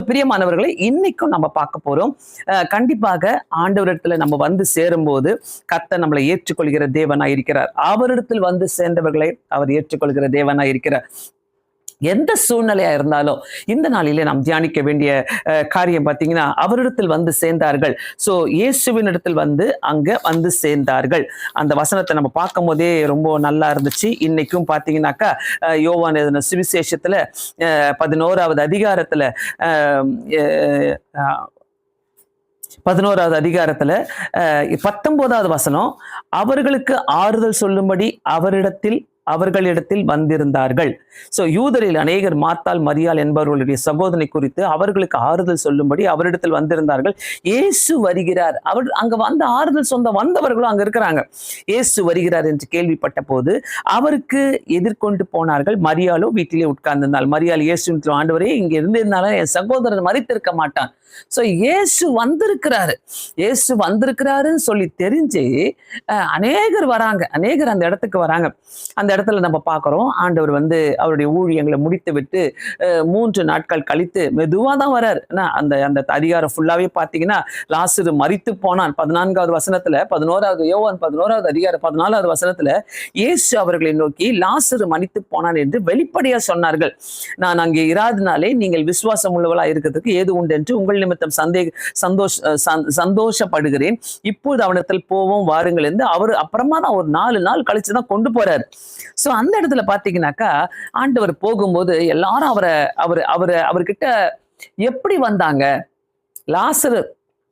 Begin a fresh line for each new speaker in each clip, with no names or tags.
பிரியமானவர்களை இன்னைக்கும் நம்ம பார்க்க போறோம். கண்டிப்பாக ஆண்டவரிடத்துல நம்ம வந்து சேரும்போது கர்த்தர் நம்மளை ஏற்றுக்கொள்கிற தேவனாய் இருக்கிறார். அவரிடத்தில் வந்து சேர்ந்தவர்களை அவர் ஏற்றுக்கொள்கிற தேவனாய் இருக்கிறார். எந்த சூழ்நிலையா இருந்தாலும் இந்த நாளிலே நாம் தியானிக்க வேண்டிய காரியம் பார்த்தீங்கன்னா, அவரிடத்தில் வந்து சேர்ந்தார்கள். ஸோ இயேசுவின் இடத்தில் வந்து அங்க வந்து சேர்ந்தார்கள். அந்த வசனத்தை நம்ம பார்க்கும் போதே ரொம்ப நல்லா இருந்துச்சு. இன்னைக்கும் பார்த்தீங்கன்னாக்கா யோவான் எழுதின சுவிசேஷத்துல 11வது அதிகாரத்துல 11வது அதிகாரத்துல 19வது வசனம், அவர்களுக்கு ஆறுதல் சொல்லும்படி அவர்களிடத்தில் வந்திருந்தார்கள். சோ யூதரில் அநேகர் மார்த்தாள் மரியாள் என்பவர்களுடைய சகோதரனை குறித்து அவர்களுக்கு ஆறுதல் சொல்லும்படி அவரிடத்தில் வந்திருந்தார்கள். இயேசு வருகிறார். அவர் அங்க வந்து ஆறுதல் சொந்த வந்தவர்களும் அங்க இருக்கிறாங்க. இயேசு வருகிறார் என்று கேள்விப்பட்ட போது அவருக்கு எதிர்கொண்டு போனார்கள். மரியாளோ வீட்டிலே உட்கார்ந்திருந்தாள். மரியாள் இயேசு, ஆண்டவரே, இங்க இருந்திருந்தாலும் என் சகோதரன் மரித்திருக்க மாட்டான். சோ இயேசு வந்திருக்கிறாருன்னு சொல்லி தெரிஞ்சு அநேகர் வராங்க. அநேகர் அந்த இடத்துக்கு வராங்க. அந்த இடத்துல நம்ம பார்க்கிறோம், ஆண்டவர் வந்து அவருடைய ஊழியங்களை முடித்து விட்டு 3 நாட்கள் கழித்து மெதுவா தான் வரார். அந்த அந்த அதிகாரம் ஃபுல்லாவே பார்த்தீங்கன்னா, லாசரு மரித்து போனான் 14வது வசனத்துல, 11வது யோவான் 11வது அதிகாரம் 14வது வசனத்துல இயேசு அவர்களை நோக்கி லாசரு மரித்து போனான் என்று வெளிப்படையா சொன்னார்கள். நான் அங்கே இராதனாலே நீங்கள் விசுவாசம் உள்ளவளா இருக்கிறதுக்கு ஏது உண்டு என்று உங்கள் நிமித்தம் சந்தோஷப்படுகிறேன். இப்போது அவனிடத்தில் போவோம் வாருங்கள் என்று அவர் அப்புறமா தான் ஒரு 4 நாள் கழிச்சுதான் கொண்டு போறாரு. சோ அந்த இடத்துல பாத்தீங்கன்னாக்கா, ஆண்டவர் போகும்போது எல்லாரும் அவர்கிட்ட எப்படி வந்தாங்க? லாசரு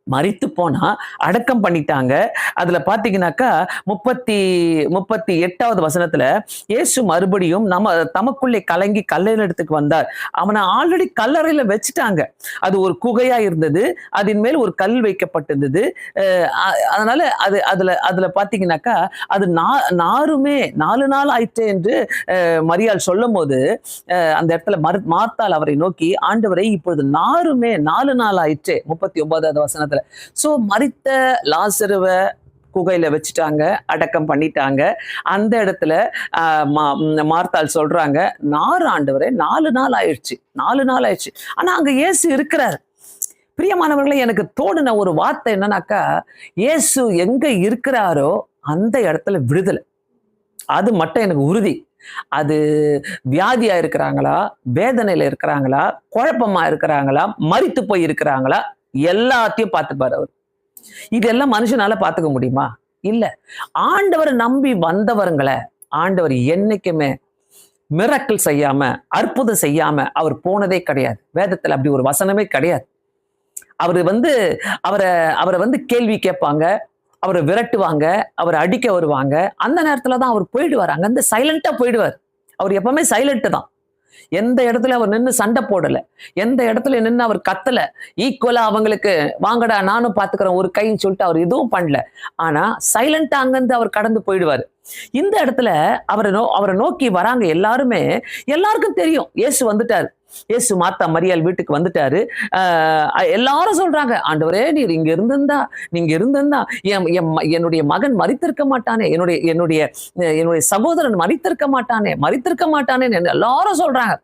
மரித்து போனா அடக்கம் பண்ணிட்டாங்க. அதுல பாத்தீங்கன்னாக்கா 38வது வசனத்துல இயேசு மறுபடியும் தமக்குள்ளே கலங்கி கல்லறையிடத்துக்கு வந்தார். அவனை ஆல்ரெடி கல்லறையில வச்சுட்டாங்க. அது ஒரு குகையா இருந்தது. அதன் மேல் ஒரு கல் வைக்கப்பட்டிருந்தது. அதனால அதுல பாத்தீங்கன்னாக்கா அது நாருமே 4 நாள் ஆயிற்று என்று மரியாள் சொல்லும் போது அந்த இடத்துல மார்த்தாள் அவரை நோக்கி, ஆண்டவரை, இப்பொழுது நாருமே 4 நாள் ஆயிற்று. 39வது வசனத்துல சோ மரித்த லாசருவை குகையில வச்சுட்டாங்க, அடக்கம் பண்ணிட்டாங்க. அந்த இடத்துல மார்த்தாள் சொல்றாங்க, ஆண்டவரே 4 நாள் ஆயிடுச்சு. ஆனா அங்க இயேசு இருக்கிறார். பிரியமானவர்களே, எனக்கு தோணுன ஒரு வார்த்தை என்னன்னாக்கா, இயேசு எங்க இருக்கிறாரோ அந்த இடத்துல விடுதலை. அது மட்டும் எனக்கு உறுதி. அது வியாதியா இருக்கிறாங்களா, வேதனையில இருக்கிறாங்களா, குழப்பமா இருக்கிறாங்களா, மரித்து போய் இருக்கிறாங்களா, எல்லாத்தையும் பார்த்துப்பாரு அவர். இதெல்லாம் மனுஷனால பார்த்துக்க முடியுமா? இல்ல. ஆண்டவரை நம்பி வந்தவர்களை ஆண்டவர் என்னைக்குமே மிரக்கல் செய்யாம, அற்புதம் செய்யாம அவர் போனதே கிடையாது. வேதத்துல அப்படி ஒரு வசனமே கிடையாது. அவரை வந்து கேள்வி கேட்பாங்க, அவரை விரட்டுவாங்க, அவரை அடிக்க வருவாங்க. அந்த நேரத்துலதான் அவர் போயிடுவார். அங்கிருந்து சைலண்டா போயிடுவார். அவர் எப்பவுமே சைலண்ட் தான். எந்த இடத்துல அவர் நின்று சண்டை போடல, எந்த இடத்துல நின்று அவர் கத்தல, ஈக்குவலா அவங்களுக்கு வாங்கடா நானும் பாத்துக்கிறேன் ஒரு கைன்னு சொல்லிட்டு அவர் எதுவும் பண்ணல. ஆனா சைலண்டா அங்கிருந்து அவர் கடந்து போயிடுவாரு. இந்த இடத்துல அவரை நோக்கி வராங்க எல்லாருமே. எல்லாருக்கும் தெரியும் இயேசு வந்துட்டாரு. இயேசு மார்த்தா மரியாள் வீட்டுக்கு வந்துட்டாரு. எல்லாரும் சொல்றாங்க, ஆண்டவரே, நீர் நீங்க இருந்திருந்தா என்னுடைய மகன் மரித்திருக்க மாட்டானே, என்னுடைய சகோதரன் மரித்திருக்க மாட்டானே எல்லாரும் சொல்றாங்க.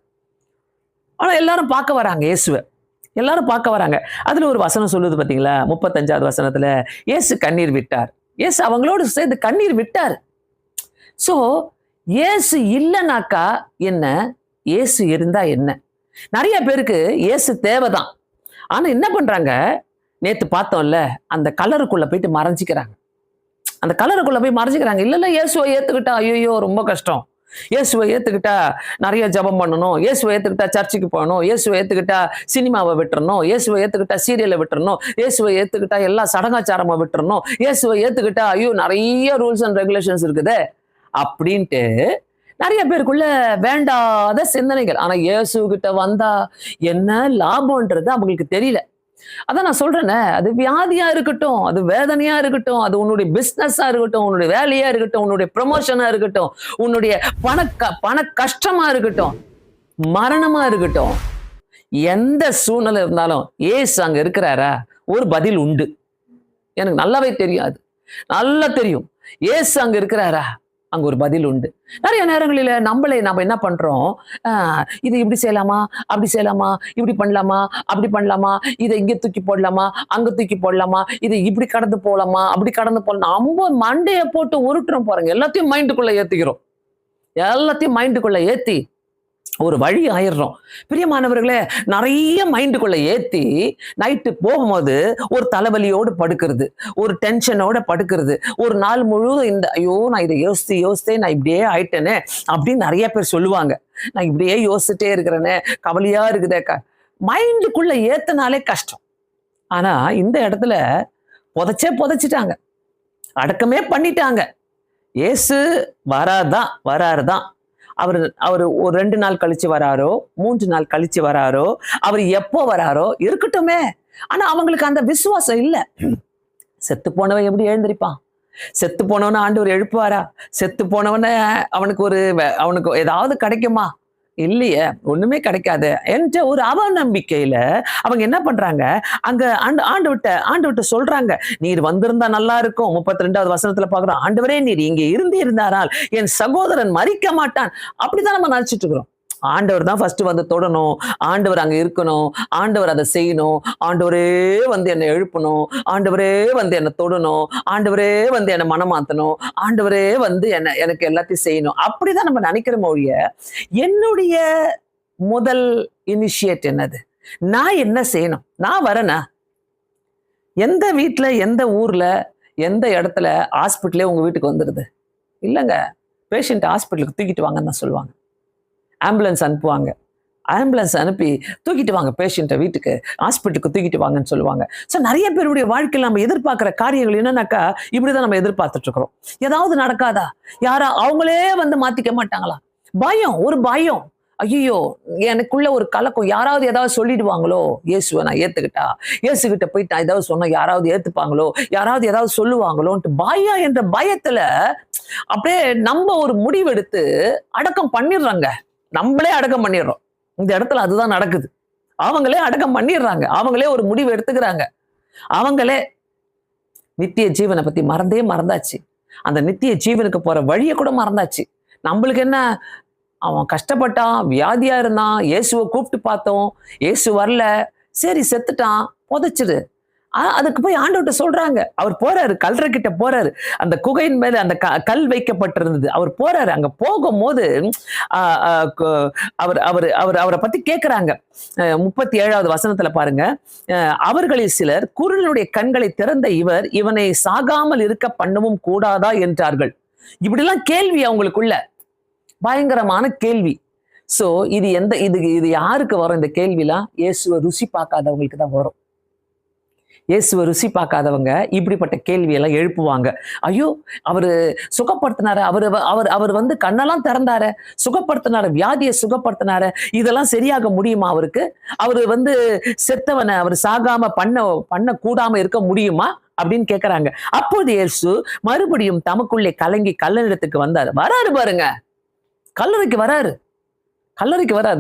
ஆனா எல்லாரும் பார்க்க வராங்க இயேசுவை. எல்லாரும் பார்க்க வராங்க. அதுல ஒரு வசனம் சொல்லுது பாத்தீங்களா, 35வது வசனத்துல இயேசு கண்ணீர் விட்டார். இயேசு அவங்களோடு சேர்ந்து கண்ணீர் விட்டார். சோ இயேசு இல்லைனாக்கா என்ன, இயேசு இருந்தா என்ன? நிறைய பேருக்கு இயேசு தேவைதான். ஆனா என்ன பண்றாங்க, நேத்து பார்த்தோம்ல, அந்த கலருக்குள்ள போயிட்டு மறைஞ்சிக்கிறாங்க. இல்ல இயேசுவை ஏத்துக்கிட்டா ஐயோ ரொம்ப கஷ்டம், இயேசுவை ஏத்துக்கிட்டா நிறைய ஜபம் பண்ணணும், இயேசுவை ஏத்துக்கிட்டா சர்ச்சுக்கு போகணும், இயேசுவை ஏத்துக்கிட்டா சினிமாவை விட்டுறணும், இயேசுவை ஏத்துக்கிட்டா சீரியலை விட்டுறணும், இயேசுவை ஏத்துக்கிட்டா எல்லா சடங்காச்சாரமா விட்டுறணும், இயேசுவை ஏத்துக்கிட்டா ஐயோ நிறைய ரூல்ஸ் அண்ட் ரெகுலேஷன்ஸ் இருக்குது அப்படின்ட்டு நிறைய பேருக்குள்ள வேண்டாத சிந்தனைகள். ஆனா இயேசு கிட்ட வந்தா என்ன லாபம்ன்றது அவங்களுக்கு தெரியல. அதான் நான் சொல்றேனே, அது வியாதியா இருக்கட்டும், அது வேதனையா இருக்கட்டும், அது உன்னுடைய பிசினஸா இருக்கட்டும், உன்னுடைய வேலையா இருக்கட்டும், உன்னுடைய ப்ரமோஷனா இருக்கட்டும், உன்னுடைய பண கஷ்டமா இருக்கட்டும், மரணமா இருக்கட்டும், எந்த சூழ்நிலை இருந்தாலும் இயேசு அங்க இருக்கிறாரா, ஒரு பதில் உண்டு. எனக்கு நல்லாவே தெரியாது, நல்லா தெரியும். இயேசு அங்க இருக்கிறாரா, அங்க ஒரு பதில் உண்டு. நிறைய நேரங்களில நம்ம என்ன பண்றோம், இது இப்படி செய்யலாமா, அப்படி செய்யலாமா, இப்படி பண்ணலாமா, அப்படி பண்ணலாமா, இதை இங்க தூக்கி போடலாமா, அங்க தூக்கி போடலாமா, இது இப்படி கடந்து போலாமா, அப்படி கடந்து போடலாம், நம்ம மண்டைய போட்டு உருட்டுறோம் பாருங்க. எல்லாத்தையும் மைண்டுக்குள்ள ஏத்திக்கிறோம். எல்லாத்தையும் மைண்டுக்குள்ள ஏத்தி ஒரு வழி ஆயிடுறோம். பிரியமானவர்களே, நிறைய மைண்டுக்குள்ள ஏத்தி நைட்டு போகும்போது ஒரு தலைவலியோடு படுக்கிறது, ஒரு டென்ஷனோட படுக்கிறது, ஒரு நாள் முழுவதும் ஐயோ நான் இதை யோசித்தே நான் இப்படியே ஆயிட்டேனே அப்படின்னு நிறைய பேர் சொல்லுவாங்க. நான் இப்படியே யோசிச்சுட்டே இருக்கிறேனே, கவலையா இருக்குதே. மைண்டுக்குள்ள ஏத்தனாலே கஷ்டம். ஆனா இந்த இடத்துல புதைச்சிட்டாங்க, அடக்கமே பண்ணிட்டாங்க. இயேசு வராருதான். அவர் ஒரு 2 நாள் கழிச்சு வராரோ, 3 நாள் கழிச்சு வராரோ, அவர் எப்போ வராரோ இருக்கட்டுமே. ஆனா அவங்களுக்கு அந்த விசுவாசம் இல்ல. செத்து போனவன் எப்படி எழுந்திருப்பான்? செத்து போனவன ஆண்டவர் எழுப்புவாரா? செத்து போனவன அவனுக்கு ஏதாவது கிடைக்குமா? இல்லையே, ஒண்ணுமே கிடைக்காது என்ற ஒரு அவநம்பிக்கையில அவங்க என்ன பண்றாங்க, அங்க ஆண்டவர்ட்ட சொல்றாங்க, நீர் வந்திருந்தா நல்லா இருக்கும். 32வது வசனத்துல பாக்குறோம், ஆண்டவரே நீர் இங்க இருந்தாரால் என் சகோதரன் மரிக்க மாட்டான். அப்படிதான் நம்ம நினைச்சிட்டு இருக்கிறோம். ஆண்டவர் தான் ஃபர்ஸ்ட் வந்து தொடணும், ஆண்டவர் அங்க இருக்கணும், ஆண்டவர் அதை செய்யணும், ஆண்டவரே வந்து என்னை எழுப்பணும், ஆண்டவரே வந்து என்னை தொடணும், ஆண்டவரே வந்து என்னை மனமாத்தணும், ஆண்டவரே வந்து எனக்கு எல்லாத்தையும் செய்யணும். அப்படிதான் நம்ம நினைக்கிறோம் ஒழிய, என்னுடைய முதல் இனிஷியேட் என்னது? நான் என்ன செய்யணும்? நான் வரேனா? எந்த வீட்டுல, எந்த ஊர்ல, எந்த இடத்துல ஹாஸ்பிட்டலே உங்க வீட்டுக்கு வந்துடுது? இல்லைங்க, பேஷண்ட் ஹாஸ்பிட்டலுக்கு தூக்கிட்டு வாங்கன்னு தான் சொல்லுவாங்க. ஆம்புலன்ஸ் அனுப்புவாங்க. ஆம்புலன்ஸ் அனுப்பி தூக்கிட்டு வாங்க பேஷண்ட்டை, வீட்டுக்கு ஹாஸ்பிட்டலுக்கு தூக்கிட்டு வாங்கன்னு சொல்லுவாங்க. ஸோ நிறைய பேருடைய வாழ்க்கையில் நம்ம எதிர்பார்க்குற காரியங்கள் என்னன்னாக்கா இப்படிதான் நம்ம எதிர்பார்த்துட்டு இருக்கிறோம். ஏதாவது நடக்காதா? அவங்களே வந்து மாத்திக்க மாட்டாங்களா? ஒரு பயம். ஐயோ, எனக்குள்ள ஒரு கலக்கம், யாராவது ஏதாவது சொல்லிடுவாங்களோ, இயேசுவை நான் ஏத்துக்கிட்டா, இயேசுகிட்ட போயிட்டு நான் ஏதாவது சொன்னா யாராவது ஏத்துப்பாங்களோ, யாராவது ஏதாவது சொல்லுவாங்களோன்ட்டு பயம் என்ற பயத்துல அப்படியே நம்ம ஒரு முடிவெடுத்து அடக்கம் பண்ணிடுறாங்க. நம்மளே அடக்கம் பண்ணிடுறோம். இந்த இடத்துல அதுதான் நடக்குது. அவங்களே அடக்கம் பண்ணிடுறாங்க. அவங்களே ஒரு முடிவு எடுத்துக்கிறாங்க. அவங்களே நித்திய ஜீவனை பத்தி மறந்தாச்சு. அந்த நித்திய ஜீவனுக்கு போற வழியை கூட மறந்தாச்சு. நம்மளுக்கு என்ன, அவன் கஷ்டப்பட்டான், வியாதியா இருந்தான், இயேசுவை கூப்பிட்டு பார்த்தோம், இயேசு வரல, சரி செத்துட்டான், புதைச்சிடு. அதுக்கு போய் ஆண்டவர்கிட்ட சொல்றாங்க. அவர் போறாரு, கல்லறைக்கிட்ட போறாரு. அந்த குகையின் மேல அந்த கல் வைக்கப்பட்டிருந்தது. அவர் போறாரு. அங்க போகும்போது அவரை பத்தி கேட்கிறாங்க. 37வது வசனத்துல பாருங்க, அவர்களில் சிலர், குருடனுடைய கண்களை திறந்த இவனை சாகாமல் இருக்க பண்ணவும் கூடாதா என்றார்கள். இப்படிலாம் கேள்வி அவங்களுக்குள்ள, பயங்கரமான கேள்வி. சோ இது யாருக்கு வரும் இந்த கேள்விலாம்? இயேசுவை ருசி பார்க்காதவங்களுக்கு தான் வரும். இயேசுவை ருசி பார்க்காதவங்க இப்படிப்பட்ட கேள்வியெல்லாம் எழுப்புவாங்க. ஐயோ, அவரு சுகப்படுத்தினாரு, அவர் வந்து கண்ணெல்லாம் திறந்தாரு, சுகப்படுத்தினாரு, வியாதியை சுகப்படுத்தினாரு, இதெல்லாம் சரியாக முடியுமா அவருக்கு? அவரு வந்து செத்தவனை அவர் சாகாம பண்ண கூடாம இருக்க முடியுமா அப்படின்னு கேட்கிறாங்க. அப்போது இயேசு மறுபடியும் தமக்குள்ளே கலங்கி கல்லறைக்கு வந்தாரு. பாருங்க, கல்லறைக்கு வராரு.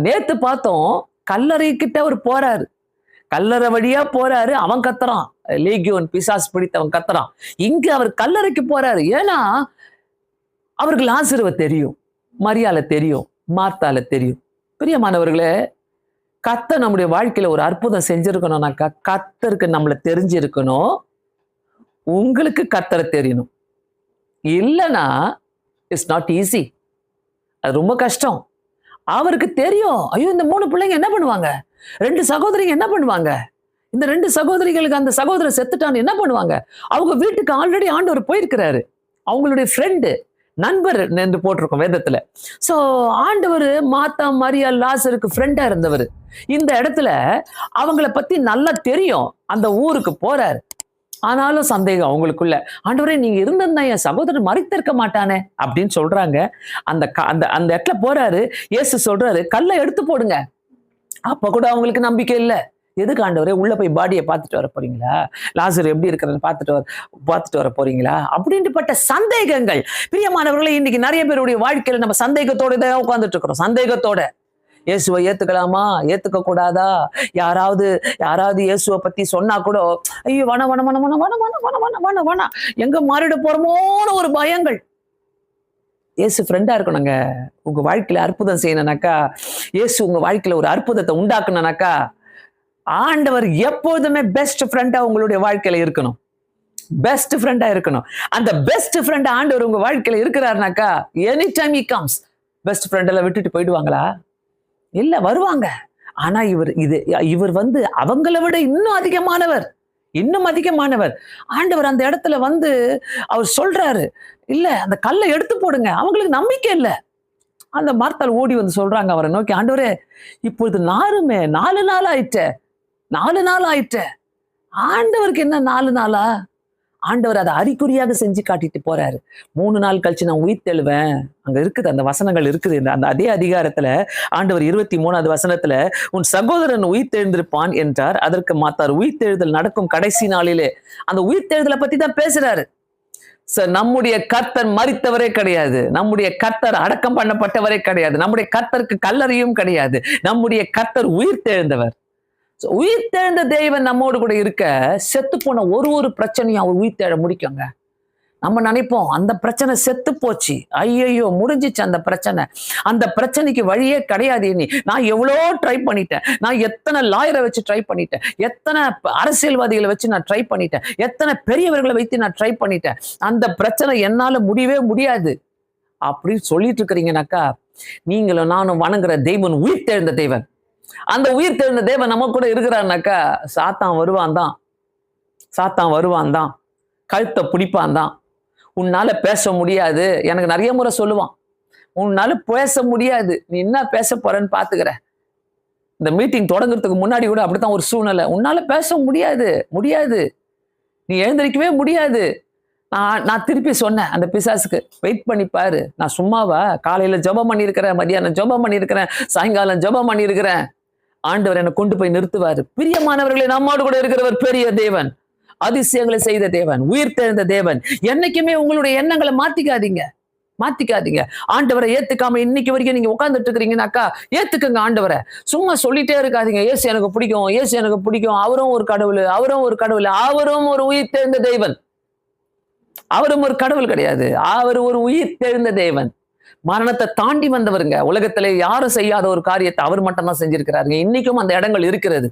நேத்து பார்த்தோம், கல்லறை கிட்ட அவர் போறாரு, கல்லறை வழியா போறாரு. அவன் கத்துறான், லேகியோன் பிசாசு பிடித்தவன் கத்துறான். இங்க அவர் கல்லறைக்கு போறாரு. ஏன்னா அவருக்கு லாசருவை தெரியும், மரியாதை தெரியும், மார்த்தால தெரியும். பிரியமானவர்களே, கர்த்தர் நம்முடைய வாழ்க்கையில ஒரு அற்புதம் செஞ்சிருக்கணும்னாக்கா கர்த்தருக்கு நம்மளை தெரிஞ்சிருக்கணும். உங்களுக்கு கர்த்தரை தெரியணும். இல்லைன்னா இட்ஸ் நாட் ஈஸி. அது ரொம்ப கஷ்டம். அவருக்கு தெரியும். ஐயோ, இந்த 3 பிள்ளைங்க என்ன பண்ணுவாங்க? 2 சகோதரிங்க என்ன பண்ணுவாங்க? இந்த 2 சகோதரிகளுக்கு அந்த சகோதரர் செத்துட்டான்னு என்ன பண்ணுவாங்க? அவங்க வீட்டுக்கு ஆல்ரெடி ஆண்டவர் போயிருக்கிறாரு. அவங்களுடைய ஃப்ரெண்டு, நண்பர் என்று போட்டிருக்கோம் வேதத்துல. சோ ஆண்டவர் மாத்தா, மரியா, லாசருக்கு ஃப்ரெண்டா இருந்தவர். இந்த இடத்துல அவங்கள பத்தி நல்லா தெரியும். அந்த ஊருக்கு போறாரு. ஆனாலும் சந்தேகம் அவங்களுக்குள்ள. ஆண்டவரே, நீங்க இருந்திருந்தா என் சகோதரன் மரித்திருக்க மாட்டானே அப்படின்னு சொல்றாங்க. அந்த இடத்துல போறாரு. இயேசு சொல்றாரு, கல்லை எடுத்து போடுங்க. அப்ப கூட அவங்களுக்கு நம்பிக்கை இல்லை. எதுக்கு ஆண்டவரே? உள்ள போய் பாடியை பார்த்துட்டு வர போறீங்களா? லாசர் எப்படி இருக்கிறன்னு பார்த்துட்டு வர போறீங்களா? அப்படின்ட்டுப்பட்ட சந்தேகங்கள். பிரியமானவர்களே, இன்னைக்கு நிறைய பேருடைய வாழ்க்கையில நம்ம சந்தேகத்தோட தான் உட்கார்ந்துட்டு இருக்கிறோம். சந்தேகத்தோட இயேசுவை ஏத்துக்கலாமா, ஏத்துக்க கூடாதா? யாராவது இயேசுவை பத்தி சொன்னா கூட, ஐயோ வேணா எங்க மாறிட போறோமோன்னு ஒரு பயங்கள். இயேசு ஃப்ரெண்டா இருக்கணுங்க. உங்க வாழ்க்கையில அற்புதம் செய்யணும்னாக்கா, இயேசு உங்க வாழ்க்கையில ஒரு அற்புதத்தை உண்டாக்கணும்னாக்கா, ஆண்டவர் எப்போதுமே பெஸ்ட் ஃப்ரெண்டா உங்களுடைய வாழ்க்கையில இருக்கணும். பெஸ்ட் ஃப்ரெண்டா இருக்கணும். அந்த பெஸ்ட் ஃப்ரெண்ட் ஆண்டவர் உங்க வாழ்க்கையில இருக்கிறாருனாக்கா, any time he comes. Best friend எல்லாம் விட்டுட்டு போயிடுவாங்களா? இல்ல, வருவாங்க. ஆனா இவர் வந்து அவங்கள விட இன்னும் அதிகமானவர். இன்னும் அதிகமானவர். ஆண்டவர் அந்த இடத்துல வந்து அவர் சொல்றாரு, இல்ல அந்த கல்லை எடுத்து போடுங்க. அவங்களுக்கு நம்பிக்கை இல்ல. அந்த மார்த்தாள் ஓடி வந்து சொல்றாங்க அவரை நோக்கி, ஆண்டவரே இப்பொழுது நாருமே 4 நாள் ஆயிட்டே, 4 நாள் ஆயிட்டே. ஆண்டவருக்கு என்ன 4 நாளா? ஆண்டவர் அதை அறிகுறியாக செஞ்சு காட்டிட்டு போறாரு. 3 நாள் கழிச்சு நான் உயிர் தெழுவேன். அங்க இருக்குது, அந்த வசனங்கள் இருக்குது. அந்த அதே அதிகாரத்துல ஆண்டவர் 23வது வசனத்துல, உன் சகோதரன் உயிர் தெழுந்திருப்பான் என்றார். அதற்கு மாத்தார், உயிர் தெழுதல் நடக்கும் கடைசி நாளிலே. அந்த உயிர் தெழுதலை பத்தி தான் பேசுறாரு. நம்முடைய கர்த்தர் மரித்தவரே கிடையாது. நம்முடைய கர்த்தர் அடக்கம் பண்ணப்பட்டவரே கிடையாது. நம்முடைய கர்த்தருக்கு கல்லறையும் கிடையாது. நம்முடைய கர்த்தர் உயிர் தெழுந்தவர். உயிர் தெழுந்த தேவன் நம்மோடு கூட இருக்க, செத்து போன ஒரு பிரச்சனையும் அவர் உயிர் தேட முடிக்குங்க. நம்ம நினைப்போம் அந்த பிரச்சனை செத்து போச்சு, ஐயோ முடிஞ்சிச்சு அந்த பிரச்சனை, அந்த பிரச்சனைக்கு வழியே கிடையாது. இனி நான் எவ்வளோ ட்ரை பண்ணிட்டேன், நான் எத்தனை லாயரை வச்சு ட்ரை பண்ணிட்டேன், எத்தனை அரசியல்வாதிகளை வச்சு நான் ட்ரை பண்ணிட்டேன், எத்தனை பெரியவர்களை வைத்து நான் ட்ரை பண்ணிட்டேன், அந்த பிரச்சனை என்னால முடியவே முடியாது அப்படின்னு சொல்லிட்டு இருக்கிறீங்கன்னாக்கா, நீங்களும் நானும் வணங்குற தெய்வன் உயிர் தெழுந்த தேவன். அந்த உயிர் தெழுந்த தேவன் நம்ம கூட இருக்கிறாருனாக்கா, சாத்தான் வருவான் தான், சாத்தான் வருவான் தான், கழுத்தை பிடிப்பான் தான். உன்னால பேச முடியாது, எனக்கு நிறைய முறை சொல்லுவான், உன்னால பேச முடியாது, நீ என்ன பேச போறன்னு பாத்துக்கிற. இந்த மீட்டிங் தொடங்குறதுக்கு முன்னாடி கூட அப்படித்தான் ஒரு சூழ்நிலை. உன்னால பேச முடியாது, முடியாது, நீ எழுந்திருக்கவே முடியாது. நான் திருப்பி சொன்னேன் அந்த பிசாசுக்கு, வெயிட் பண்ணி பாரு, நான் சும்மாவா? காலையில ஜெபம் பண்ணியிருக்கிறேன், மதியானம் ஜெபம் பண்ணியிருக்கிறேன், சாயங்காலம் ஜெபம் பண்ணியிருக்கிறேன். ஆண்டவர் என்னை கொண்டு போய் நிறுத்துவாரு. பிரியமானவர்களே, நம்மோடு கூட இருக்கிறவர் பெரிய தேவன், அதிசயங்களை செய்த தேவன், உயிர் தெழுந்த தேவன். என்னைக்குமே உங்களுடைய எண்ணங்களை மாத்திக்காதீங்க, மாத்திக்காதீங்க. ஆண்டவரை ஏத்துக்காம இன்னைக்கு வரைக்கும் நீங்க உட்கார்ந்துட்டு இருக்கிறீங்கன்னாக்கா, ஏத்துக்குங்க ஆண்டவரை. சும்மா சொல்லிட்டே இருக்காதீங்க, இயேசு எனக்கு பிடிக்கும், இயேசு எனக்கு பிடிக்கும், அவரும் ஒரு கடவுள், அவரும் ஒரு கடவுள். அவரும் ஒரு உயிர் தெழுந்த தேவன். அவரும் ஒரு கடவுள் கிடையாது, அவர் ஒரு உயிர் தெழுந்த தேவன். மரணத்தை தாண்டி வந்தவருங்க. உலகத்திலே யாரும் செய்யாத ஒரு காரியத்தை அவர் மட்டும் தான் செஞ்சிருக்கிறாருங்க. இன்னைக்கும் அந்த இடங்கள் இருக்கிறது.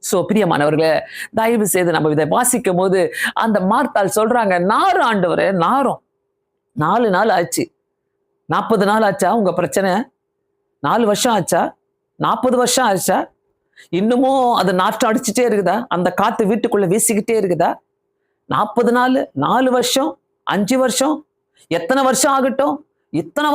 சோ பிரியமானவர்களே, தயவு செய்து நம்ம இதை வாசிக்கும் போது அந்த மார்த்தாள் சொல்றாங்க, நாரும் ஆண்டவரே, நாரும் 4 நாள் ஆச்சு. 40 நாள் ஆச்சா உங்க பிரச்சனை? 4 வருஷம் ஆச்சா? 40 வருஷம் ஆச்சா? இன்னமும் அது நாற்றம் அடிச்சுட்டே இருக்குதா? அந்த காத்து வீட்டுக்குள்ள வீசிக்கிட்டே இருக்குதா? 40 நாள், 4 வருஷம், 5 வருஷம், எத்தனை வருஷம் ஆகட்டும். இத்தனை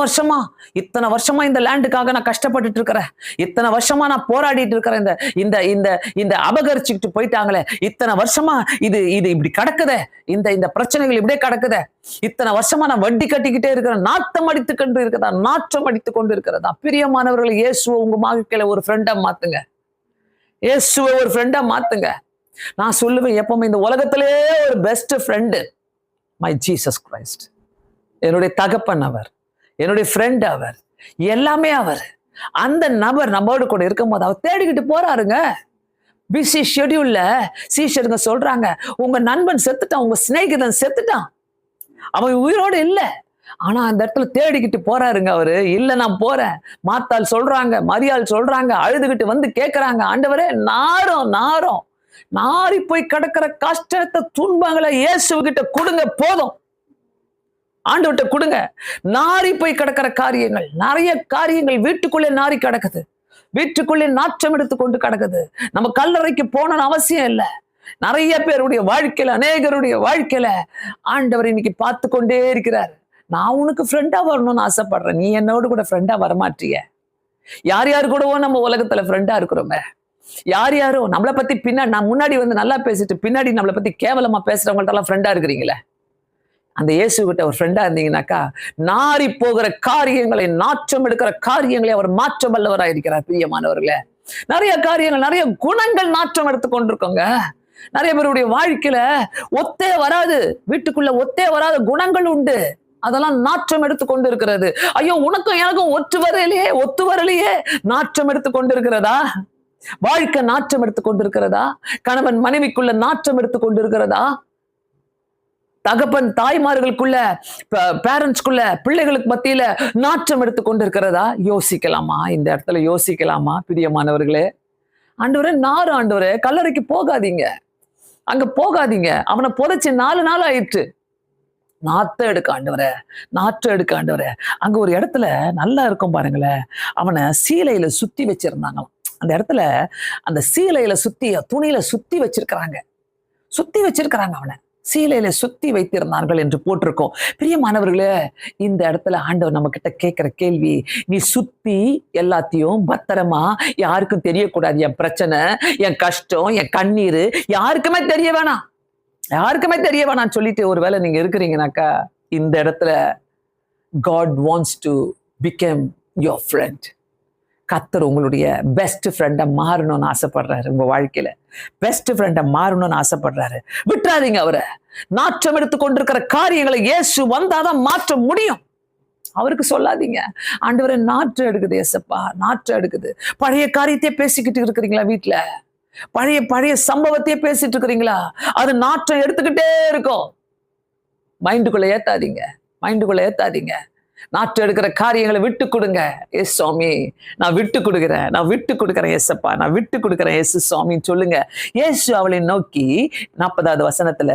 வருஷமா இந்த லேண்டுக்காக நான் கஷ்டப்பட்டுட்டு இருக்கிறேன். இத்தனை வருஷமா நான் போராடிட்டு இருக்கிறேன். இந்த இந்த இந்த அபகரிச்சுக்கிட்டு போயிட்டாங்களே, இத்தனை வருஷமா இது இப்படி கிடக்குதே, இந்த பிரச்சனைகள் இப்படியே கிடக்குதே. இத்தனை வருஷமா நான் வட்டி கட்டிக்கிட்டே இருக்கிறேன். நாற்றம் அடித்து கொண்டு இருக்கிறதா? பிரியமானவர்கள், இயேசுவை உங்க வாழ்க்கையில ஒரு ஃப்ரெண்டா மாத்துங்க. இயேசுவை ஒரு ஃப்ரெண்டா மாத்துங்க. நான் சொல்லுவேன் எப்பவுமே, இந்த உலகத்திலே ஒரு best friend my Jesus Christ. என்னுடைய தகப்பன் அவர், என்னுடைய ஃப்ரெண்ட் அவர், எல்லாமே அவர். அந்த நபர் நம்மோடு கூட இருக்கும்போது அவர் தேடிக்கிட்டு போறாருங்க. பிசி ஷெட்யூல்ல சீஷருங்க சொல்றாங்க, உங்க நண்பன் செத்துட்டான், உங்க சிநேகிதன் செத்துட்டான், அவன் உயிரோடு இல்லை. ஆனா அந்த இடத்துல தேடிக்கிட்டு போறாருங்க அவரு. இல்ல நான் போறேன். மாத்தாள் சொல்றாங்க, மரியாள் சொல்றாங்க, அழுதுகிட்டு வந்து கேட்கறாங்க, ஆண்டவரே நாரும் நாரி போய் கிடக்கிற கஷ்டத்தை துன்பங்களை இயேசுகிட்ட கொடுங்க, போதும், ஆண்டவர்கிட்ட கொடுங்க. நாரி போய் கிடக்கிற காரியங்கள், நிறைய காரியங்கள் வீட்டுக்குள்ளே நாரி கிடக்குது, வீட்டுக்குள்ளே நாற்றம் எடுத்து கொண்டு கிடக்குது. நம்ம கல்லறைக்கு போகணும்னு அவசியம் இல்லை. நிறைய பேருடைய வாழ்க்கையில, அநேகருடைய வாழ்க்கையில ஆண்டவர் இன்னைக்கு பார்த்து கொண்டே இருக்கிறார். நான் உனக்கு ஃப்ரெண்டா வரணும்னு ஆசைப்படுறேன், நீ என்னோடு கூட ஃப்ரெண்டா வரமாட்டிய. யார் யாரு கூடவோ நம்ம உலகத்துல ஃப்ரெண்டா இருக்கிறோமே. யார் யாரோ நம்மளை பத்தி பின்னாடி, நான் முன்னாடி வந்து நல்லா பேசிட்டு பின்னாடி நம்மளை பத்தி கேவலமா பேசுறவங்கள்ட்ட எல்லாம் ஃப்ரெண்டா இருக்கிறீங்களே. அந்த இயேசு கிட்ட ஒரு ஃப்ரெண்டா இருந்தீங்கன்னாக்கா, நாரி போகிற காரியங்களை, நாற்றம் எடுக்கிற காரியங்களை அவர் மாற்ற வல்லவராக இருக்கிறார். பிரியமானவர்களே, நிறைய காரியங்கள், நிறைய குணங்கள் நாற்றம் எடுத்து கொண்டிருக்கோங்க. நிறைய பேருடைய வாழ்க்கையில ஒத்தே வராது, வீட்டுக்குள்ள ஒத்தே வராத குணங்கள் உண்டு, அதெல்லாம் நாற்றம் எடுத்து கொண்டு இருக்கிறது. ஐயோ, உனக்கும் எனக்கும் ஒத்து வரலையே நாற்றம் எடுத்து கொண்டு இருக்கிறதா? வாழ்க்கை நாற்றம் எடுத்து கொண்டிருக்கிறதா? கணவன் மனைவிக்குள்ள நாற்றம் எடுத்து கொண்டிருக்கிறதா? தகப்பன் தாய்மார்களுக்குள்ள, பேரண்ட்ஸ்குள்ள, பிள்ளைகளுக்கு மத்தியில நாற்றம் எடுத்து கொண்டு இருக்கிறதா? யோசிக்கலாமா? இந்த இடத்துல யோசிக்கலாமா பிரியமானவர்களே? ஆண்டவரே, ஆண்டவரே, கல்லறைக்கு போகாதீங்க, அங்க போகாதீங்க. அவனை புதைச்சு 4 நாள் ஆயிடுச்சு. நாற்றம் எடுக்க ஆண்டவரே, நாற்றம் எடுக்க ஆண்டவரே. அங்க ஒரு இடத்துல நல்லா இருக்கும் பாருங்களேன், அவனை சீலையில சுத்தி வச்சிருந்தாங்களாம். அந்த இடத்துல அந்த சீலையில சுத்தி, துணியில சுத்தி வச்சிருக்கிறாங்க, அவனை சீலையில சுத்தி வைத்திருந்தார்கள் என்று போட்டிருக்கோம். பிரியமானவர்களே, இந்த இடத்துல ஆண்டவர் நம்ம கிட்ட கேட்கிற கேள்வி, நீ சுத்தி எல்லாத்தையும் பத்திரமா, யாருக்கும் தெரியக்கூடாது, என் பிரச்சனை, என் கஷ்டம், என் கண்ணீர் யாருக்குமே தெரிய வேணாம், யாருக்குமே தெரிய வேணாம்னு சொல்லிட்டு ஒருவேளை நீங்க இருக்கிறீங்கனாக்கா, இந்த இடத்துல God wants to become your friend. கர்த்தர் உங்களுடைய பெஸ்ட் ஃப்ரெண்டை மாறணும்னு ஆசைப்படுறாரு. உங்க வாழ்க்கையில பெஸ்ட் ஃப்ரெண்டை மாறணும்னு ஆசைப்படுறாரு. விட்டுறாதீங்க அவரை. நாற்றம் எடுத்து கொண்டிருக்கிற காரியங்களை இயேசு வந்தாதான் மாற்ற முடியும். அவருக்கு சொல்லாதீங்க, ஆண்டவரே நாற்றம் எடுக்குது ஏசப்பா, நாற்றம் எடுக்குது. பழைய காரியத்தையே பேசிக்கிட்டு இருக்கிறீங்களா? வீட்டுல பழைய சம்பவத்தையே பேசிட்டு இருக்கிறீங்களா? அது நாற்றம் எடுத்துக்கிட்டே இருக்கும். மைண்டுக்குள்ள ஏத்தாதீங்க. நாற்றம் எடுக்கிற காரியங்களை விட்டு கொடுங்க. எஸ் சுவாமி, நான் விட்டு கொடுக்கிறேன் ஏசப்பா, நான் விட்டு கொடுக்கிறேன் ஏசு சுவாமின்னு சொல்லுங்க. ஏசு அவளை நோக்கி 40வது வசனத்துல,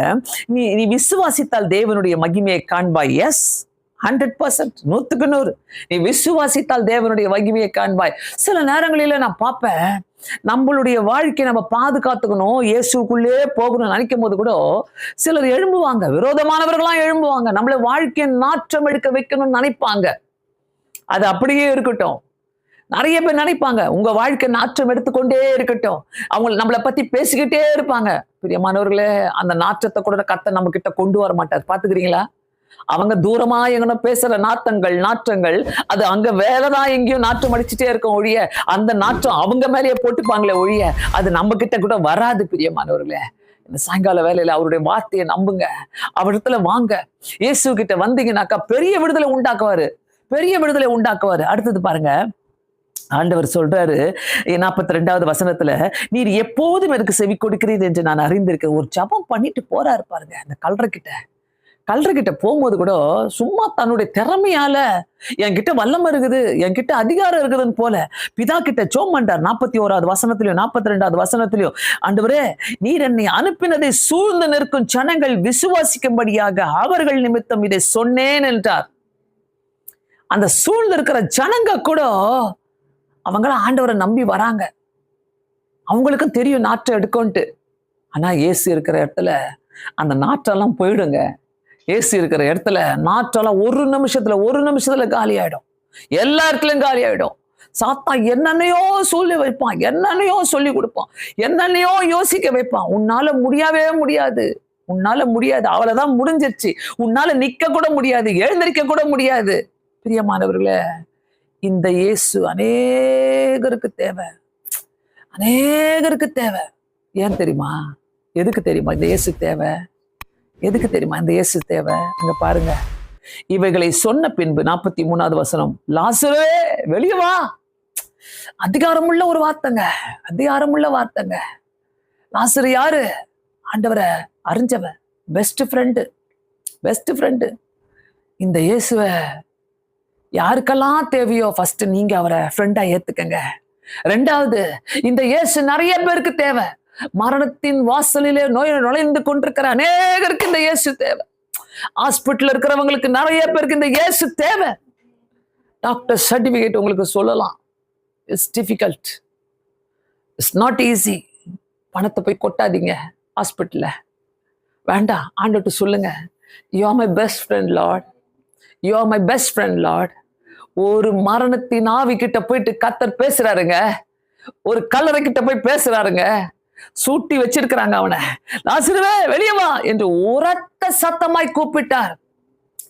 நீ விசுவாசித்தால் தேவனுடைய மகிமையை காண்பாய். எஸ், 100%, 100%. நீ விசுவாசித்தால் தேவனுடைய மகிமையை காண்பாய். சில நேரங்களில நான் பார்ப்பேன், நம்மளுடைய வாழ்க்கையை நம்ம பாதுகாத்துக்கணும், இயேசுக்குள்ளே போகணும்னு நினைக்கும் போது கூட சிலர் எழும்புவாங்க, விரோதமானவர்களாம் எழும்புவாங்க, நம்மள வாழ்க்கையை நாற்றம் எடுக்க வைக்கணும்னு நினைப்பாங்க. அது அப்படியே இருக்கட்டும். நிறைய பேர் நினைப்பாங்க, உங்க வாழ்க்கை நாற்றம் எடுத்துக்கொண்டே இருக்கட்டும், அவங்க நம்மளை பத்தி பேசிக்கிட்டே இருப்பாங்க. பிரியமானவர்களே, அந்த நாற்றத்தை கூட கர்த்தர் நம்ம கிட்ட கொண்டு வர மாட்டார். பாத்துக்கிறீங்களா? அவங்க தூரமா எங்கனோ பேசுற நாற்றங்கள் அது அங்க வேலைதான் எங்கேயும் நாற்றம் அடிச்சுட்டே இருக்கும் ஒழிய, அந்த நாற்றம் அவங்க மேலேயே போட்டுப்பாங்களே ஒழிய, அது நம்ம கிட்ட கூட வராது. பிரியமானவர்களே, இந்த சாயங்கால வேலையில அவருடைய வார்த்தையை நம்புங்க, அவரிடத்துல வாங்க. இயேசு கிட்ட வந்தீங்கன்னாக்கா பெரிய விடுதலை உண்டாக்குவாரு. அடுத்தது பாருங்க, ஆண்டவர் சொல்றாரு 42வது வசனத்துல, நீர் எப்போதும் எனக்கு செவி கொடுக்கிறீர் என்று நான் அறிந்திருக்கேன். ஒரு ஜபம் பண்ணிட்டு போறாரு பாருங்க. அந்த கல்றகிட்ட போகும்போது கூட சும்மா தன்னுடைய திறமையால என்கிட்ட வல்லம் இருக்குது, என்கிட்ட அதிகாரம் இருக்குதுன்னு போல பிதா கிட்ட ஜெபம் பண்றார். 41வது வசனத்திலையும் 42வது வசனத்திலையும், ஆண்டவரே, நீர் என்னை அனுப்பினதை சூழ்ந்து நிற்கும் ஜனங்கள் விசுவாசிக்கும்படியாக அவர்கள் நிமித்தம் இதை சொன்னேன் என்றார். அந்த சூழ்ந்து இருக்கிற ஜனங்க கூட அவங்களாம் ஆண்டவரை நம்பி வராங்க. அவங்களுக்கும் தெரியும் நாற்றம் எடுக்கும்ட்டு. ஆனா இயேசு இருக்கிற இடத்துல அந்த நாற்றெல்லாம் போயிடுங்க. ஏசி இருக்கிற இடத்துல நாற்றெல்லாம் ஒரு நிமிஷத்துல காலி ஆயிடும். எல்லா இடத்துலயும் காலி ஆயிடும். சாத்தான் என்னென்னையோ சொல்லி வைப்பான், என்னென்னையோ சொல்லி கொடுப்பான், என்னென்னையோ யோசிக்க வைப்பான். உன்னால முடியாது, அவ்வளவுதான், முடிஞ்சிருச்சு, உன்னால நிக்க கூட முடியாது, எழுந்திருக்க கூட முடியாது. பிரியமானவர்களே, இந்த இயேசு அநேகருக்கு தேவை. ஏன் தெரியுமா? எதுக்கு தெரியுமா இந்த இயேசு தேவை? இந்த இயேசு தேவை? அங்க பாருங்க, இவைகளை சொன்ன பின்பு 43வது வசனம், லாசரே வெளியே வா. அதிகாரமுள்ள வார்த்தைங்க. லாசரு யாரு? ஆண்டவரை அறிஞ்சவன், பெஸ்ட் ஃப்ரெண்டு. இந்த இயேசுவை யாருக்கெல்லாம் தேவையோ ஃபர்ஸ்ட் நீங்க அவரை ஃப்ரெண்டா ஏத்துக்கங்க. 2வது, இந்த இயேசு நிறைய பேருக்கு தேவை. மரணத்தின் வாசலிலே நுழைந்து கொண்டிருக்கிற அநேகருக்கு இந்த இயேசு தேவை. ஹாஸ்பிட்டல் இருக்கிறவங்களுக்கு நிறைய பேருக்கு இந்த இயேசு தேவை. டாக்டர் சர்டிபிகேட் உங்களுக்கு சொல்லலாம், it's difficult, it's not easy. பணத்தை போய் கொட்டாதீங்க ஹாஸ்பிட்டல்ல, வேண்டாம். ஆண்டவர்ட்ட சொல்லுங்க, you are my best friend Lord. ஒரு மரணத்தின் ஆவி கிட்ட போயிட்டு கர்த்தர் பேசுறாருங்க, ஒரு கல்லறை கிட்ட போய் பேசுறாருங்க. சூட்டி வச்சிருக்கிறாங்க அவனை. லாசருவே வெளியே வா என்று உரத்த சத்தமாய் கூப்பிட்டார்.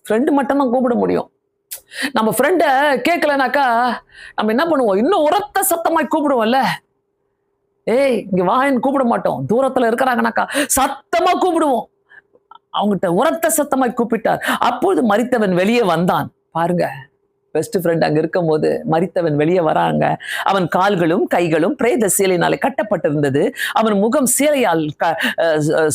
ஃப்ரெண்டு மட்டும் தான் கூப்பிட முடியும். நம்ம ஃப்ரெண்ட கேட்கலனாக்கா நம்ம என்ன பண்ணுவோம்? இன்னும் உரத்த சத்தமாய் கூப்பிடுவோம்ல. ஏய் இங்க வான்னு கூப்பிட மாட்டோம். தூரத்துல இருக்கிறாங்கனாக்கா சத்தமா கூப்பிடுவோம். அவங்ககிட்ட உரத்த சத்தமாய் கூப்பிட்டார். அப்பொழுது மரித்தவன் வெளியே வந்தான். பாருங்க, பெஸ்ட் ஃப்ரெண்ட் அங்க இருக்கும் போது மரித்தவன் வெளியே வராங்க. அவன் கால்களும் கைகளும் பிரேத சீலையினாலே கட்டப்பட்டிருந்தது. அவன் முகம் சீலையால்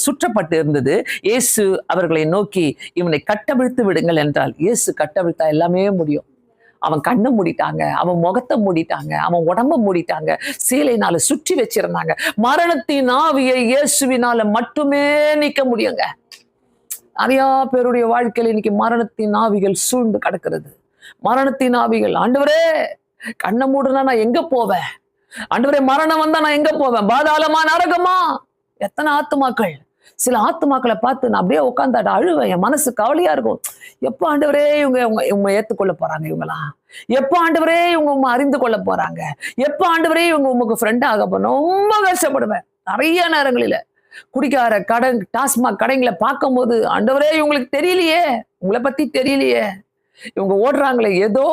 சுற்றப்பட்டு இருந்தது. இயேசு அவர்களை நோக்கி, இவனை கட்டவிழ்த்து விடுங்கள் என்றால். இயேசு கட்டவிழ்த்தா எல்லாமே முடியும். அவன் கண்ணை மூடிட்டாங்க, அவன் முகத்தை மூடிட்டாங்க, அவன் உடம்ப மூடிட்டாங்க, சீலையினால சுற்றி வச்சிருந்தாங்க. மரணத்தின் ஆவியை இயேசுவினால மட்டுமே நீக்க முடியுங்க. நிறைய பேருடைய வாழ்க்கையில இன்னைக்கு மரணத்தின் ஆவிகள் சூழ்ந்து கிடக்கிறது. மரணத்தின் ஆவிகள், ஆண்டவரே கண்ணை மூடுனா நான் எங்க போவேன், ஆண்டவரே மரணம் வந்தா நான் எங்க போவேன், பாதாளமா நரகமா. எத்தனை ஆத்துமாக்கள், சில ஆத்துமாக்களை பார்த்து நான் அப்படியே உட்காந்து அழுவேன். என் மனசு கவலையா இருக்கும். எப்ப ஆண்டவரே இவங்க ஏத்துக்கொள்ள போறாங்க, இவங்களாம் எப்ப ஆண்டவரே இவங்க அறிந்து கொள்ள போறாங்க, எப்ப ஆண்டவரே இவங்க உமக்கு ஃப்ரெண்ட் ஆக போறோம். ரொம்ப கஷ்டப்படுவேன் நிறைய நேரங்களில. குடிக்கார கடை, டாஸ்மாக் கடைங்களை பார்க்கும் போது, ஆண்டவரே இவங்களுக்கு தெரியலையே, உங்களை பத்தி தெரியலையே, இவங்க ஓடுறாங்களே ஏதோ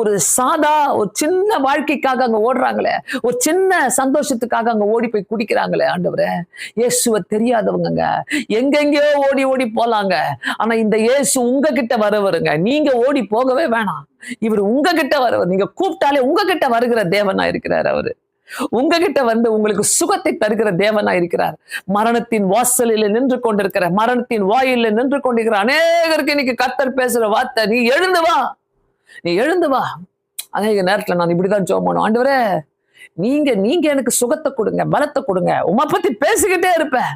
ஒரு சாதா ஒரு சின்ன வாழ்க்கைக்காக அங்க ஓடுறாங்களே, ஒரு சின்ன சந்தோஷத்துக்காக அங்க ஓடி போய் குடிக்கிறாங்களே. ஆண்டவரே, இயேசுவை தெரியாதவங்க எங்கெங்கயோ ஓடி ஓடி போலாங்க. ஆனா இந்த இயேசு உங்ககிட்ட வருங்க. நீங்க ஓடி போகவே வேணாம். இவர் உங்ககிட்ட வருவர். நீங்க கூப்பிட்டாலே உங்ககிட்ட வருகிற தேவனா இருக்கிறார். அவரு உங்ககிட்ட வந்து உங்களுக்கு சுகத்தை தருகிற தேவனா இருக்கிறார். மரணத்தின் வாசலில் நின்று கொண்டிருக்கிற, மரணத்தின் வாயில நின்று கொண்டிருக்கிற அநேகருக்கு இன்னைக்கு கர்த்தர் பேசுற வார்த்தை, நீ எழுந்து வா, நீ எழுந்து வா. அநேக நேரத்துல நான் இப்படிதான் ஜெபம் பண்ணுவேன். ஆண்டவரே, நீங்க எனக்கு சுகத்தை கொடுங்க, பலத்தை கொடுங்க. உம்மை பத்தி பேசிக்கிட்டே இருப்பேன்,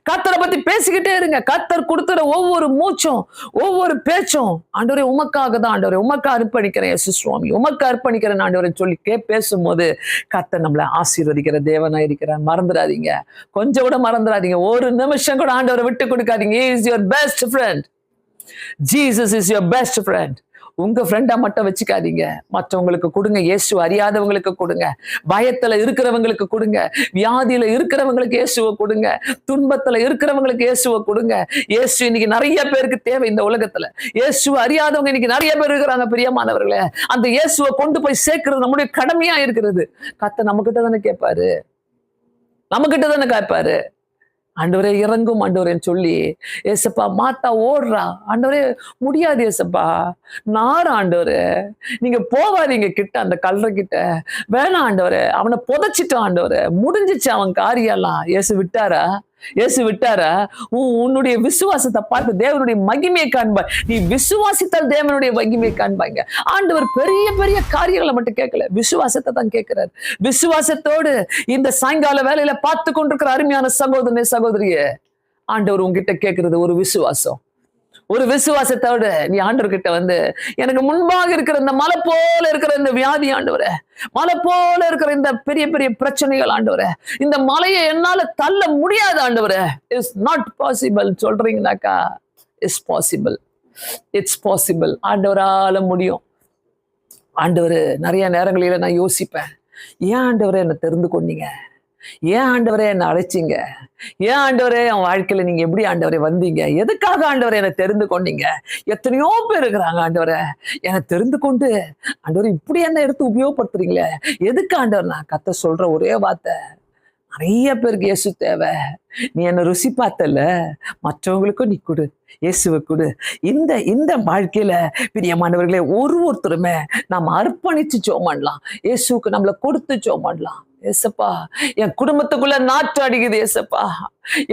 கர்த்தரை பத்தி பேசிக்கிட்டே இருங்க. கர்த்தர் கொடுத்துற ஒவ்வொரு மூச்சும் ஒவ்வொரு பேச்சும், ஆண்டவரே உமக்காக தான், ஆண்டவரே உமக்கு அர்ப்பணிக்கிறேன், இயேசு சுவாமி உமக்கு அர்ப்பணிக்கிறேன் ஆண்டவரை சொல்லி பேசும்போது கர்த்தர் நம்மளை ஆசீர்வதிக்கிற தேவனா இருக்கிறார். மறந்துடாதீங்க, கொஞ்சம் கூட மறந்துடாதீங்க. ஒரு நிமிஷம் கூட ஆண்டவரை விட்டு கொடுக்காதீங்க. He is your best friend. Jesus is your best friend. உங்க ஃப்ரெண்டா மட்டும் வச்சுக்காதீங்க, மற்றவங்களுக்கு கொடுங்க. இயேசு அறியாதவங்களுக்கு கொடுங்க, பயத்துல இருக்கிறவங்களுக்கு கொடுங்க, வியாதியில இருக்கிறவங்களுக்கு இயேசுவை கொடுங்க, துன்பத்துல இருக்கிறவங்களுக்கு இயேசுவை கொடுங்க. இயேசு இன்னைக்கு நிறைய பேருக்கு தேவை இந்த உலகத்துல. இயேசு அறியாதவங்க இன்னைக்கு நிறைய பேர் இருக்கிறாங்க. பிரியமானவர்களே, அந்த இயேசுவை கொண்டு போய் சேர்க்கிறது நம்முடைய கடமையா இருக்கிறது. கர்த்தர் நம்ம கிட்ட தானே கேட்பாரு, நம்ம கிட்ட தானே கேட்பாரு. ஆண்டவரே இறங்கும் ஆண்டவரேன்னு சொல்லி, ஏசப்பா மாத்தா ஓடுறா, ஆண்டவரே முடியாது ஏசப்பா, நார் ஆண்டவரே, நீங்க போவாதீங்க கிட்ட, அந்த கல்ற கிட்ட வேணாம் ஆண்டவரே, அவனை புதைச்சிட்டான் ஆண்டவரே, முடிஞ்சிச்சு அவன் காரியெல்லாம். இயேசு விட்டாரா? இயேசு விட்டாரா? உன்னுடைய விசுவாசத்தை பார்த்து தேவனுடைய மகிமையை காண்பாய். நீ விசுவாசித்தால் தேவனுடைய மகிமையை காண்பாங்க. ஆண்டவர் பெரிய பெரிய காரியங்களை மட்டும் கேட்கல, விசுவாசத்தை தான் கேட்கிறார். விசுவாசத்தோடு இந்த சாயங்கால வேலையில பார்த்து கொண்டிருக்கிற அருமையான சகோதரனே சகோதரியே, ஆண்டவர் உங்ககிட்ட கேட்கிறது ஒரு விசுவாசம். ஒரு விசுவாசத்தோடு நீ ஆண்டவர்கிட்ட வந்து, எனக்கு முன்பாக இருக்கிற இந்த மலை போல இருக்கிற இந்த வியாதி ஆண்டவரே, மலை போல இருக்கிற இந்த பெரிய பெரிய பிரச்சனைகள் ஆண்டவரே, இந்த மலையை என்னால தள்ள முடியாது ஆண்டவரே, இட்ஸ் நாட் பாசிபிள் சொல்றீங்கனாக்கா, இட்ஸ் பாசிபிள், இட்ஸ் பாசிபிள். ஆண்டவரால முடியும். ஆண்டவர் நிறைய நேரங்களில நான் யோசிப்பேன், ஏன் ஆண்டவரே என்னை தெரிந்து கொண்டீங்க, ஏன் ஆண்டவரே என்னை அழைச்சிங்க, ஏன் ஆண்டவரே என் வாழ்க்கையில நீங்க எப்படி ஆண்டவரே வந்தீங்க, எதுக்காக ஆண்டவரே என்னை தெரிந்து கொண்டீங்க. எத்தனையோ பேர் இருக்கிறாங்க ஆண்டவரே, என்னை தெரிந்து கொண்டு ஆண்டவரே இப்படி என்ன எடுத்து உபயோகப்படுத்துறீங்களே, எதுக்கு ஆண்டவர்? நான் கர்த்தர் சொல்ற ஒரே வார்த்தை, நிறைய பேருக்கு இயேசு தேவை. நீ என்ன ருசி பார்த்தல, மற்றவங்களுக்கும் நீ கொடு, இயேசுவை கொடு. இந்த வாழ்க்கையில பிரியமானவர்களே, ஒருத்தருமே நாம் அர்ப்பணிச்சு ஜெபம் பண்ணலாம், இயேசுக்கு நம்மளை கொடுத்து ஜெபம் பண்ணலாம். ஏசப்பா, என் குடும்பத்துக்குள்ள நாற்று அடிக்குது ஏசப்பா,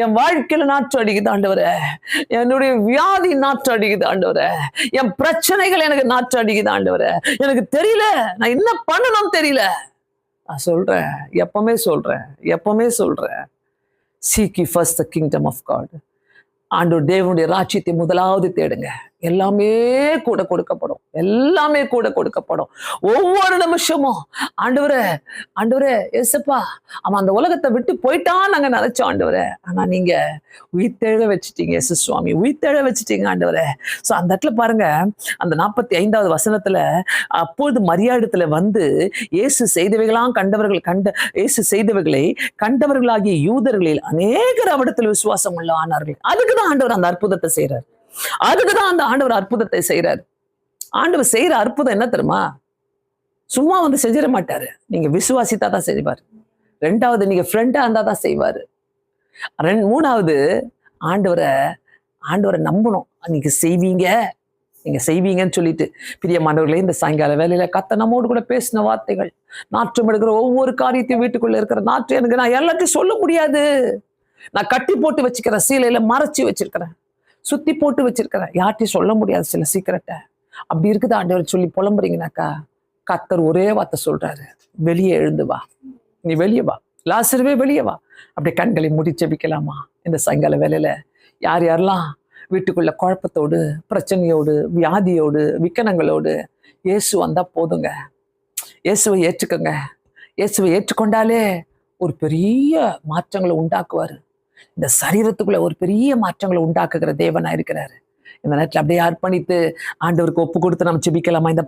என் வாழ்க்கையில நாற்று அடிக்குது ஆண்டவரே, என்னுடைய வியாதி நாற்று அடிக்குது ஆண்டவரே, என் பிரச்சனைகள் எனக்கு நாற்று அடிக்குது ஆண்டவரே, எனக்கு தெரியல, நான் என்ன பண்ணணும்னு தெரியல. நான் சொல்றேன், எப்பவுமே சொல்றேன், seek ye first the kingdom of God. ஆண்டவர் தேவனுடைய ராஜ்யத்தை முதலாவது தேடுங்க, எல்லாமே கூட கொடுக்கப்படும், எல்லாமே கூட கொடுக்கப்படும். ஒவ்வொரு நிமிஷமும் ஆண்டவரே ஏசப்பா, அவன் அந்த உலகத்தை விட்டு போயிட்டான் நாங்க நினைச்சோம் ஆண்டவரே, ஆனா நீங்க உயிர்த்தெழ வச்சுட்டீங்க இயேசு சுவாமி, உயிர்த்தெழ வச்சுட்டீங்க ஆண்டவரே. சோ அந்த இடத்துல பாருங்க, அந்த 45வது வசனத்துல, அப்பொழுது மரியாதத்துல வந்து இயேசு செய்தவைகளாம் இயேசு செய்தவைகளை கண்டவர்களாகிய யூதர்களில் அநேகர் அவரிடத்தில் விசுவாசம் உள்ள ஆனார்கள். அதுக்குதான் ஆண்டவர் அந்த அற்புதத்தை செய்யறார். அதுக்குதான் அந்த ஆண்டவர் அற்புதத்தை செய்யறாரு. ஆண்டவர் செய்யற அற்புதம் என்ன தெரியுமா? சும்மா வந்து செஞ்சிட மாட்டாரு, நீங்க விசுவாசித்தா தான் செய்வார். 2வது, நீங்க ஃப்ரெண்டா இருந்தா தான் செய்வாரு. 3வது, ஆண்டவரை நம்பணும். நீங்க செய்வீங்க, நீங்க செய்வீங்கன்னு சொல்லிட்டு. பிரியமானவர்களே, இந்த சாயங்கால வேலையில கர்த்தர் நம்மோடு கூட பேசின வார்த்தைகள், நாற்றம் எடுக்கிற ஒவ்வொரு காரியத்தையும், வீட்டுக்குள்ள இருக்கிற நாற்றம் எனக்கு நான் எல்லாத்தையும் சொல்ல முடியாது. நான் கட்டி போட்டு வச்சுக்கிறேன், சீலையில மறைச்சு வச்சிருக்கிறேன், சுத்தி போட்டு வச்சிருக்கிறேன், யார்ட்டையும் சொல்ல முடியாது சில சீக்கிரட்டை. அப்படி இருக்குது ஆண்டவர் சொல்லி புலம்புறீங்கனாக்கா, கர்த்தர் ஒரே வார்த்தை சொல்றாரு, வெளியே எழுந்து வா, நீ வெளியே வா, லாசருவே வெளியே வா. அப்படியே கண்களை மூடி ஜெபிக்கலாமா? இந்த சாயங்கால வேலையில யார் யாரெல்லாம் வீட்டுக்குள்ள குழப்பத்தோடு, பிரச்சனையோடு, வியாதியோடு, விக்கனங்களோடு, இயேசு வந்தா போதுங்க, இயேசுவை ஏற்றுக்கங்க. இயேசுவை ஏற்றுக்கொண்டாலே ஒரு பெரிய மாற்றங்களை உண்டாக்குவாரு. இந்த சரீரத்துக்குள்ள ஒரு பெரிய மாற்றங்களை உண்டாக்குகிற தேவனா இருக்கிறாரு. இந்த நேரத்தில் அப்படியே அர்ப்பணித்து ஆண்டவருக்கு ஒப்பு கொடுத்து நம்ம ஜெபிக்கலாமா? இந்த